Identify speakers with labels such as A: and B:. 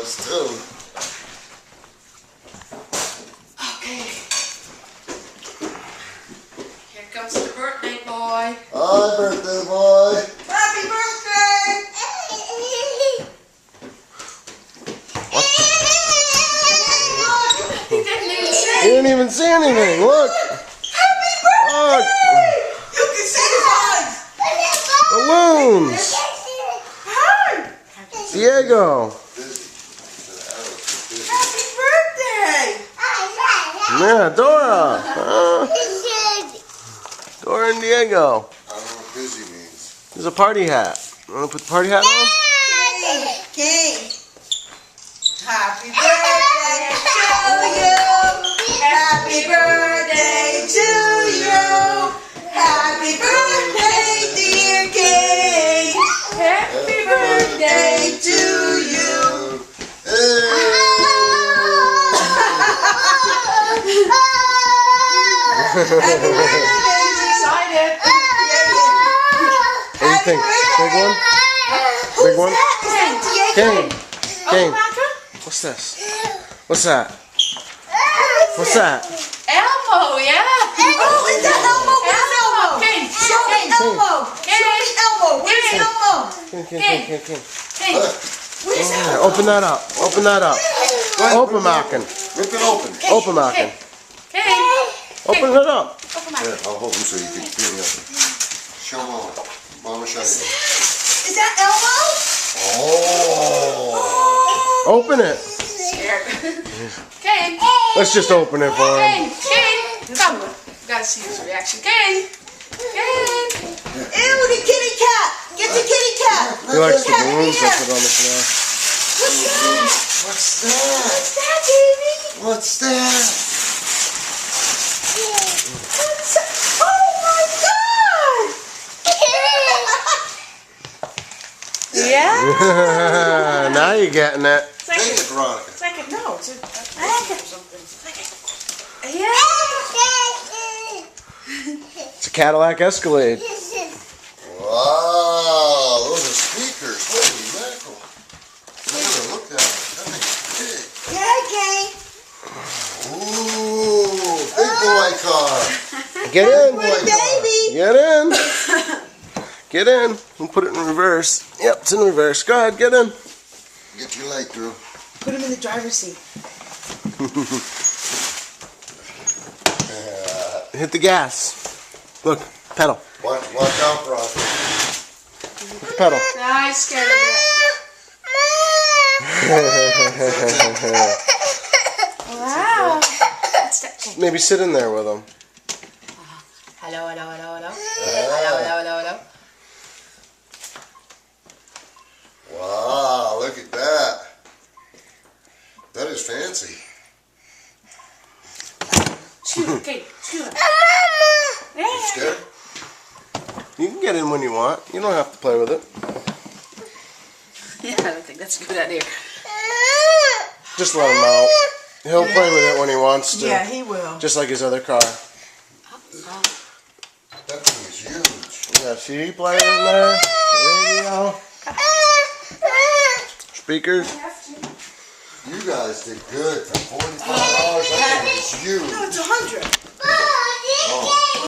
A: us too.
B: Okay. Here comes the birthday boy.
A: Hi, birthday boy.
B: Happy birthday!
A: What?
B: He didn't even say.
A: He didn't even say anything. Look.
B: Happy birthday!
A: Look.
B: You can see his eyes.
A: Balloons.
B: Hi.
A: Diego.
B: Happy birthday!
A: Yeah, Dora. Dora and Diego.
C: I don't know what busy means.
A: There's a party hat. You want to put the party hat on?
B: King. Happy birthday to you. Happy birthday to you. Happy birthday, dear King. Happy birthday to you. Happy birthday, he's excited.
A: What do you think? Big one? Big one? King. King. What's this? What's that? What's that?
B: Elmo, yeah. Oh, is that Elmo? Where's Elmo? King. Show me Elmo. Show me Elmo. Where's Elmo?
A: King.
B: King. Where's
A: Yeah,
B: Elmo?
A: open that up. Open that up. Open, Malkin.
C: Rip it open.
A: Open, Malkin.
B: King.
A: Open it up.
B: Open my.
C: Here, I'll hold him so you can hear me. Show Mama. Mama, show you.
B: Is that Elmo?
C: Oh.
A: Open it.
B: Scared. King.
A: Let's just open it for him.
B: King. Come. Gotta see his reaction. King. King. Ew, the kitty cat. Get the kitty cat.
A: He likes the balloons I put on the floor.
B: What's that?
C: What's that?
B: What's that, baby?
C: What's that?
B: What's that? Oh my God! Yeah.
A: Now you're getting it.
C: Take it, Veronica.
B: It's like a no. It's a or something. Yeah.
A: It's a Cadillac Escalade.
C: Wow, those are speakers. Holy mackerel. Look at that. That thing's big.
B: Yeah, King.
C: Ooh, big boy car.
A: Get in.
B: Baby.
A: Get in. Get in. We'll put it in reverse. Yep, it's in reverse. Go ahead, get in.
C: Get your light, Drew.
B: Put him in the driver's seat.
A: Hit the gas. Look, pedal.
C: Watch out, bro.
A: Hit the pedal.
B: I scared of it. Wow. What's that? King?
A: Maybe sit in there with him.
B: Hello. Hello.
C: Wow, look at that. That is fancy.
B: Shoot, King. Shoot.
C: You scared?
A: You can get in when you want. You don't have to play with it.
B: Yeah, I don't think that's a good idea.
A: Just let him out. He'll play with it when he wants to.
B: Yeah, he will.
A: Just like his other car.
C: That thing is huge.
A: We got a CD player in there. Radio. Speakers.
C: You guys did good for $45. That thing is huge.
B: No, it's 100.